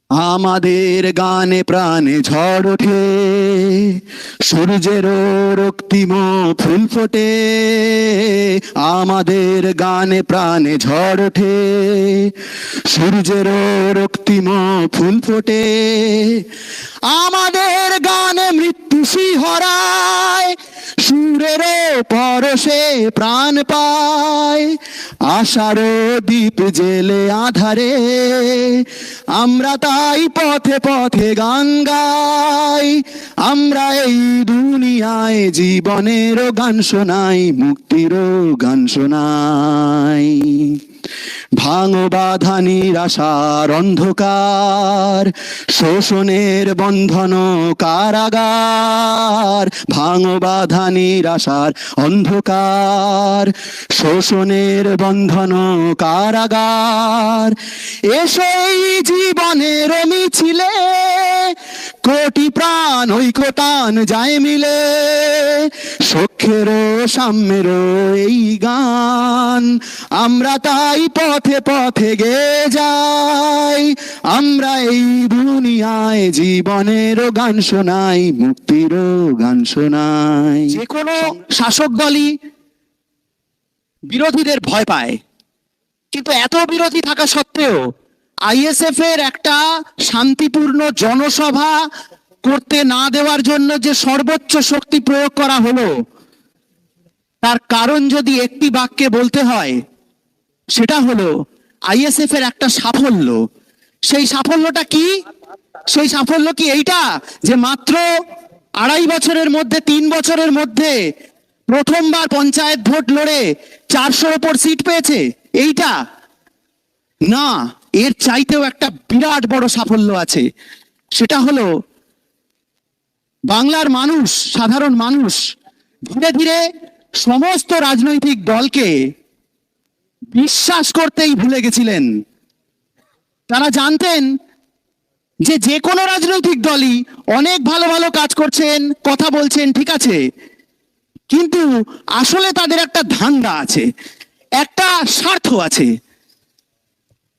আমাদের গানে প্রাণে ঝড় ওঠে, সূর্যেরও রক্তিম ফুল ফোটে। আমাদের গানে প্রাণে ঝড় ওঠে, সূর্যেরও রক্তিম ফুল ফোটে। আমাদের গানে মৃত্যু শিহরায়, সুরেরও পরশে প্রাণ পায়। আশারও দীপ জেলে আধারে, আমরা তাই পথে পথে গান গাই। আমরা এই দুনিয়ায় জীবনেরও গান শোনাই, মুক্তিরও গান শোনাই। ভাঙো বাধা নিরাশার অন্ধকার, শোষণের বন্ধন কারাগার। ভাঙো বাধা নিরাশার অন্ধকার, শোষণের বন্ধন কারাগার। এসেই জীবনের মিছিলে, কোটি প্রাণ ঐকতান যায় মিলে। সখ্যেরও সাম্যেরও এই গান, আমরা তাই পথে পথে গেয়ে যাই। আমরা এই দুনিয়ায় জীবনেরও গান শোনাই, মুক্তিরও গান শোনাই। যে কোনো শাসক দলই বিরোধীদের ভয় পায়, কিন্তু এত বিরোধী থাকা সত্ত্বেও আইএসএফ এর একটা শান্তিপূর্ণ জনসভা করতে না দেওয়ার জন্য যে সর্বোচ্চ শক্তি প্রয়োগ করা হলো, তার কারণ যদি একটি বাক্যে বলতে হয়, সেটা হলো আইএসএফ এর একটা সাফল্য। সেই সাফল্যটা কি? সেই সাফল্য কি এইটা যে মাত্র 2.5 বছরের মধ্যে, 3 বছরের মধ্যে প্রথমবার পঞ্চায়েত ভোট লড়ে 400-র উপর সিট পেয়েছে? এইটা না, এর চাইতেও একটা বিরাট বড় সাফল্য আছে। সেটা হলো বাংলার মানুষ, সাধারণ মানুষ ধীরে ধীরে সমস্ত রাজনৈতিক দলকে বিশ্বাস করতেই ভুলে গেছিলেন। তারা জানতেন যে যে কোনো রাজনৈতিক দলই অনেক ভালো ভালো কাজ করছেন, কথা বলছেন, ঠিক আছে, কিন্তু আসলে তাদের একটা ধান্দা আছে, একটা স্বার্থ আছে।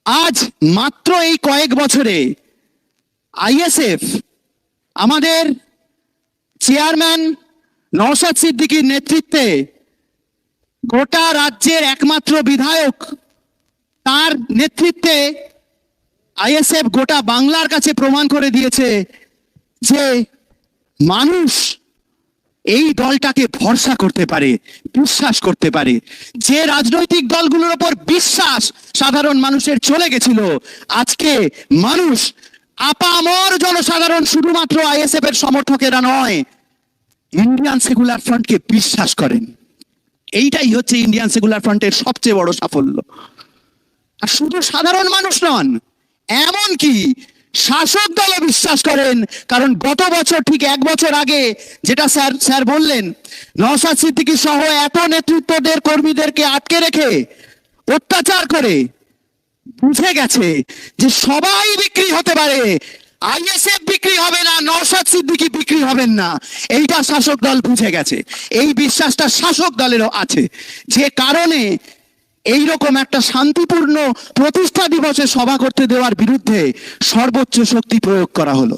আজ মাত্র এই কয়েক বছরে আইএসএফ আমাদের চেয়ারম্যান নওশাদ সিদ্দিকীর নেতৃত্বে গোটা রাজ্যের একমাত্র বিধায়ক, তার নেতৃত্বে আইএসএফ গোটা বাংলার কাছে প্রমাণ করে দিয়েছে যে মানুষ এই দলটাকে ভরসা করতে পারে, বিশ্বাস করতে পারে। যে রাজনৈতিক দলগুলোর উপর বিশ্বাস সাধারণ মানুষের চলে গেছিল, আজকে মানুষ, আপামর জনসাধারণ, শুধুমাত্র আইএসএফ এর সমর্থকেরা নয়, ইন্ডিয়ান সেকুলার ফ্রন্টকে বিশ্বাস করেন। এইটাই হচ্ছে ইন্ডিয়ান সেকুলার ফ্রন্টের সবচেয়ে বড় সাফল্য। আর শুধু সাধারণ মানুষ নন, এমনকি শাসক দলও বিশ্বাস করেন। কারণ গত বছর, ঠিক 1 বছর আগে, যেটা স্যার বললেন, নওশাদ সিদ্দিকী সহ এত নেতৃত্বদের কর্মীদেরকে আটকে রেখে অত্যাচার করে বুঝে গেছে যে সবাই বিক্রি হতে পারে, আইএসএফ বিক্রি হবে না, নওশাদ সিদ্দিকী বিক্রি হবেন না। এইটা শাসক দল বুঝে গেছে। এই বিশ্বাসটা শাসক দলেরও আছে, যে কারণে এইরকম একটা শান্তিপূর্ণ প্রতিষ্ঠা দিবসে সভা করতে দেওয়ার বিরুদ্ধে সর্বোচ্চ শক্তি প্রয়োগ করা হলো।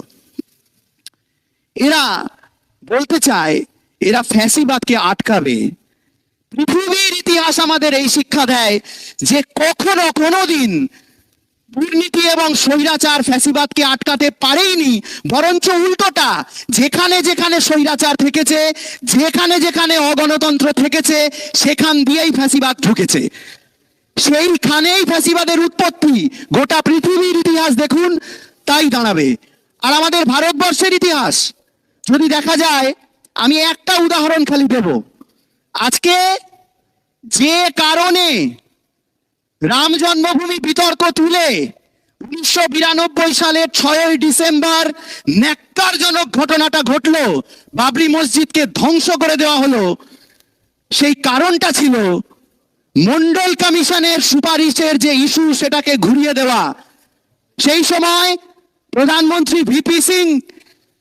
এরা বলতে চায় এরা ফ্যাসিবাদকে আটকাবে। পৃথিবীর ইতিহাস আমাদের এই শিক্ষা দেয় যে কখনো কোনোদিন দুর্নীতি এবং স্বৈরাচার ফ্যাসিবাদকে আটকাতে পারেইনি, বরঞ্চ উল্টোটা, যেখানে যেখানে স্বৈরাচার থেকেছে, যেখানে যেখানে অগণতন্ত্র থেকেছে, সেখান দিয়েই ফ্যাসিবাদ ঢুকেছে। সেইখানেই ফ্যাসিবাদের উৎপত্তি। গোটা পৃথিবীর ইতিহাস দেখুন, তাই দাঁড়াবে। আর আমাদের ভারতবর্ষের ইতিহাস যদি দেখা যায়, আমি একটা উদাহরণ খালি দেব। আজকে যে কারণে রাম জন্মভূমি বিতর্ক তুলে 1992 সালের 6ই ডিসেম্বর ন্যাক্কারজনক ঘটনাটা ঘটলো, বাবরি মসজিদকে ধ্বংস করে দেওয়া হলো, সেই কারণটা ছিল মন্ডল কমিশনের সুপারিশের যে ইস্যু, সেটাকে ঘুরিয়ে দেওয়া। সেই সময় প্রধানমন্ত্রী ভিপি সিং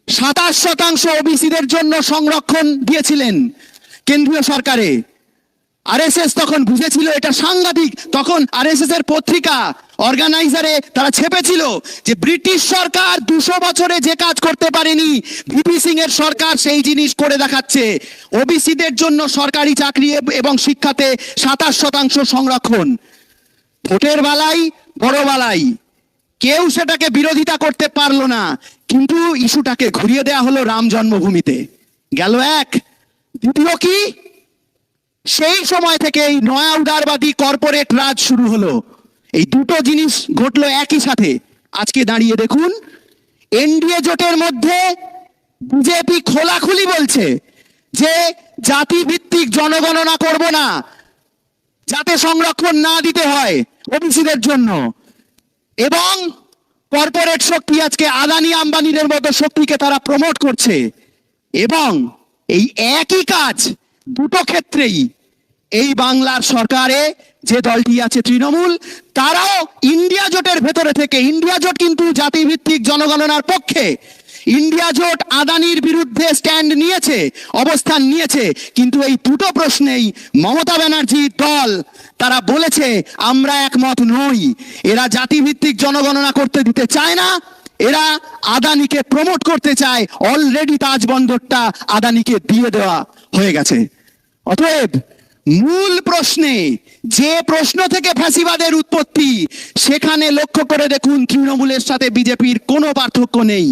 27% ওবিসিদের জন্য সংরক্ষণ দিয়েছিলেন কেন্দ্রীয় সরকারে। আরএসএস তখন বুঝেছিল এটা সাংঘাতিক। তখন আরএসএস এর পত্রিকা অর্গানাইজারে তারা ছেপেছিল যে ব্রিটিশ সরকার 200 বছরে যে কাজ করতে পারেনি ভিপি সিং এর সরকার সেই জিনিস করে দেখাচ্ছে। ওবিসিদের জন্য সরকারি চাকরি এবং শিক্ষাতে 27% সংরক্ষণ। ভোটের বেলায় বড় বেলায় কেউ সেটাকে বিরোধিতা করতে পারলো না, কিন্তু ইস্যুটাকে ঘুরিয়ে দেওয়া হলো রাম জন্মভূমিতে। গেল এক। দ্বিতীয় কি, সেই সময় থেকে এই নয়া উদারবাদী কর্পোরেট রাজ শুরু হলো। এই দুটো জিনিস ঘটলো একই সাথে। আজকে দাঁড়িয়ে দেখুন, এনডিএ জোটের মধ্যে বিজেপি খোলাখুলি বলছে যে জাতি ভিত্তিক জনগণনা করব না, যাতে সংরক্ষণ না দিতে হয় ওবিসিদের জন্য। এবং কর্পোরেট শক্তি, আজকে আদানি আম্বানিদের মতো শক্তিকে তারা প্রমোট করছে। এবং এই একই কাজ দুটো ক্ষেত্রেই এই বাংলার সরকারে যে দলটি আছে তৃণমূল, তারাও ইন্ডিয়া জোটের ভেতরে থেকে, ইন্ডিয়া জোট কিন্তু জাতিভিত্তিক জনগণনার পক্ষে, ইন্ডিয়া জোট আদানির বিরুদ্ধে স্ট্যান্ড নিয়েছে, অবস্থান নিয়েছে, কিন্তু এই দুটো প্রশ্নেই মমতা ব্যানার্জির দল তারা বলেছে আমরা একমত নই। এরা জাতিভিত্তিক জনগণনা করতে দিতে চায় না, এরা আদানিকে প্রমোট করতে চায়। অলরেডি তাজ বন্দরটা আদানিকে দিয়ে দেওয়া হয়ে গেছে। অতএব মূল প্রশ্নে, যে প্রশ্ন থেকে ফ্যাসিবাদের উৎপত্তি, সেখানে লক্ষ্য করে দেখুন তৃণমূলের সাথে বিজেপির কোনো পার্থক্য নেই।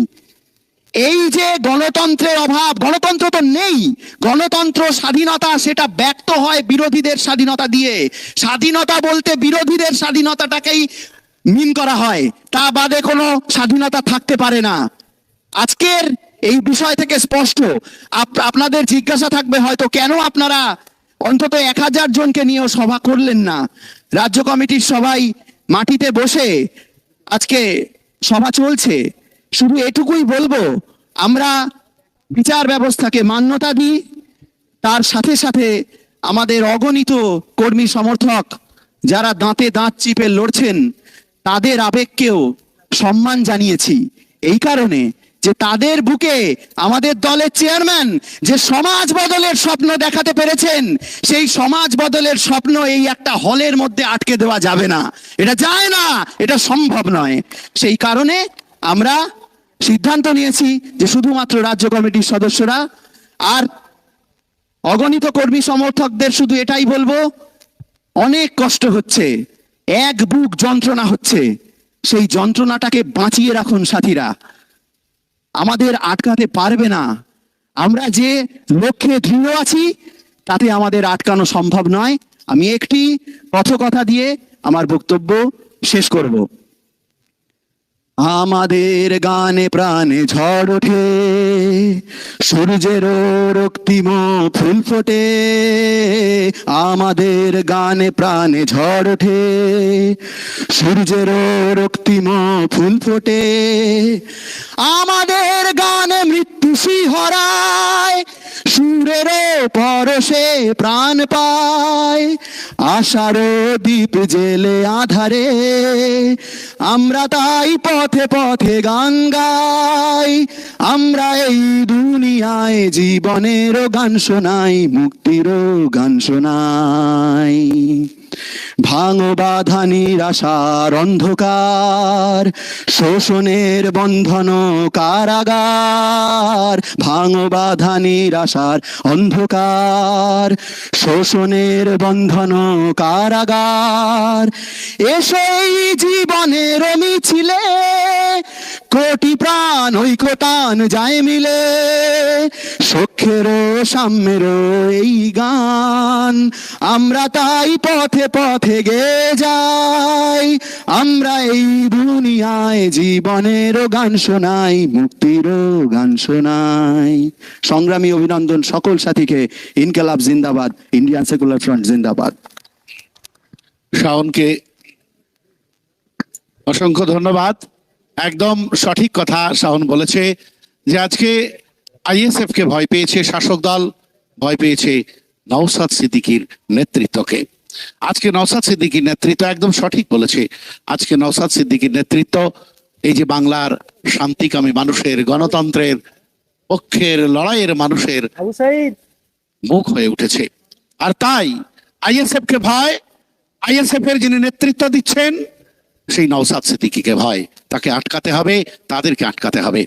এই যে গণতন্ত্রের অভাব, গণতন্ত্র তো নেই, গণতন্ত্র স্বাধীনতা সেটা ব্যক্ত হয় বিরোধীদের স্বাধীনতা দিয়ে। স্বাধীনতা বলতে বিরোধীদের স্বাধীনতাটাকেই মিন করা হয়, তা বাদে কোনো স্বাধীনতা থাকতে পারে না। আজকের এই বিষয় থেকে স্পষ্ট। আপনাদের জিজ্ঞাসা থাকবে হয়তো, কেন আপনারা অন্তত 1000 জনকে নিয়েও সভা করলেন না? রাজ্য কমিটির সবাই মাটিতে বসে আজকে সভা চলছে। শুধু এটুকুই বলবো, আমরা বিচার ব্যবস্থাকে মান্যতা দিই, তার সাথে সাথে আমাদের অগণিত কর্মী সমর্থক যারা দাঁতে দাঁত চিপে লড়ছেন, তাদের আবেগকেও সম্মান জানিয়েছি এই কারণে যে তাদের বুকে আমাদের দলের চেয়ারম্যান যে সমাজ বদলের স্বপ্ন দেখাতে পেরেছেন, সেই সমাজ বদলের স্বপ্ন এই একটা হলের মধ্যে আটকে দেওয়া যাবে না। এটা যায় না, এটা সম্ভব নয়। সেই কারণে আমরা সিদ্ধান্ত নিয়েছি যে শুধুমাত্র রাজ্য কমিটির সদস্যরা আর অগণিত কর্মী সমর্থকদের শুধু এটাই বলবো, অনেক কষ্ট হচ্ছে, এক বুক যন্ত্রণা হচ্ছে, সেই যন্ত্রণাটাকে বাঁচিয়ে রাখুন সাথীরা। আমাদের আটকাতে পারবে না। আমরা যে লক্ষ্যে দৃঢ় আছি তাতে আমাদের আটকানো সম্ভব নয়। আমি একটি কথকথা দিয়ে আমার বক্তব্য শেষ করব। আমাদের গানে প্রাণে ঝড় ওঠে, সূর্যেরও রক্তিম ফুল ফোটে। আমাদের গানে প্রাণে ঝড় ওঠে, সূর্যেরও রক্তিম ফুল ফোটে। আমাদের গানে মৃত্যু শিহরায়, সুরেরও পরশে প্রাণ পায়। আশারও দ্বীপ জেলে আধারে আমরা তাই পথে পথে গান গাই। আমরা এই দুনিয়ায় জীবনেরও গান শোনাই, মুক্তিরও গান শোনাই। ভাঙো বাধা নিরাশার অন্ধকার, শোষণের বন্ধন কারাগার। ভাঙো বাধা নিরাশার অন্ধকার, শোষণের বন্ধন কারাগার। এসেই জীবনের মিছিলে কোটি প্রাণ ঐক্যতান যায় মিলে। সখ্যেরও সাম্যেরও এই গান, আমরা তাই পথে পথে গেয়ে যাই। আমরা এই দুনিয়ায় জীবনেরও গান শোনাই, মুক্তিরও গান শোনাই। সংগ্রামী অভিনন্দন সকল সাথীকে। ইনকলাব জিন্দাবাদ, ইন্ডিয়ান সেকুলার ফ্রন্ট জিন্দাবাদ। শাওনকে অসংখ্য ধন্যবাদ। একদম সঠিক কথা শাওন বলেছে যে আজকে আইএসএফ কে ভয় পেয়েছে শাসক দল, ভয় পেয়েছে নওশাদ সিদ্দিকীর নেতৃত্বকে। আজকে নওশাদ সিদ্দিকীর নেতৃত্ব একদম সঠিক বলেছে। আজকে নওশাদ সিদ্দিকীর নেতৃত্ব এই যে বাংলার শান্তিকামী মানুষের, গণতন্ত্রের পক্ষের লড়াইয়ের মানুষের মুখ হয়ে উঠেছে। আর তাই আইএসএফ কে ভয়, আইএসএফ এর যিনি নেতৃত্ব দিচ্ছেন সেই নওশাদ সিদ্দিকীকে ভয়। তাকে আটকাতে হবে, তাদেরকে আটকাতে হবে।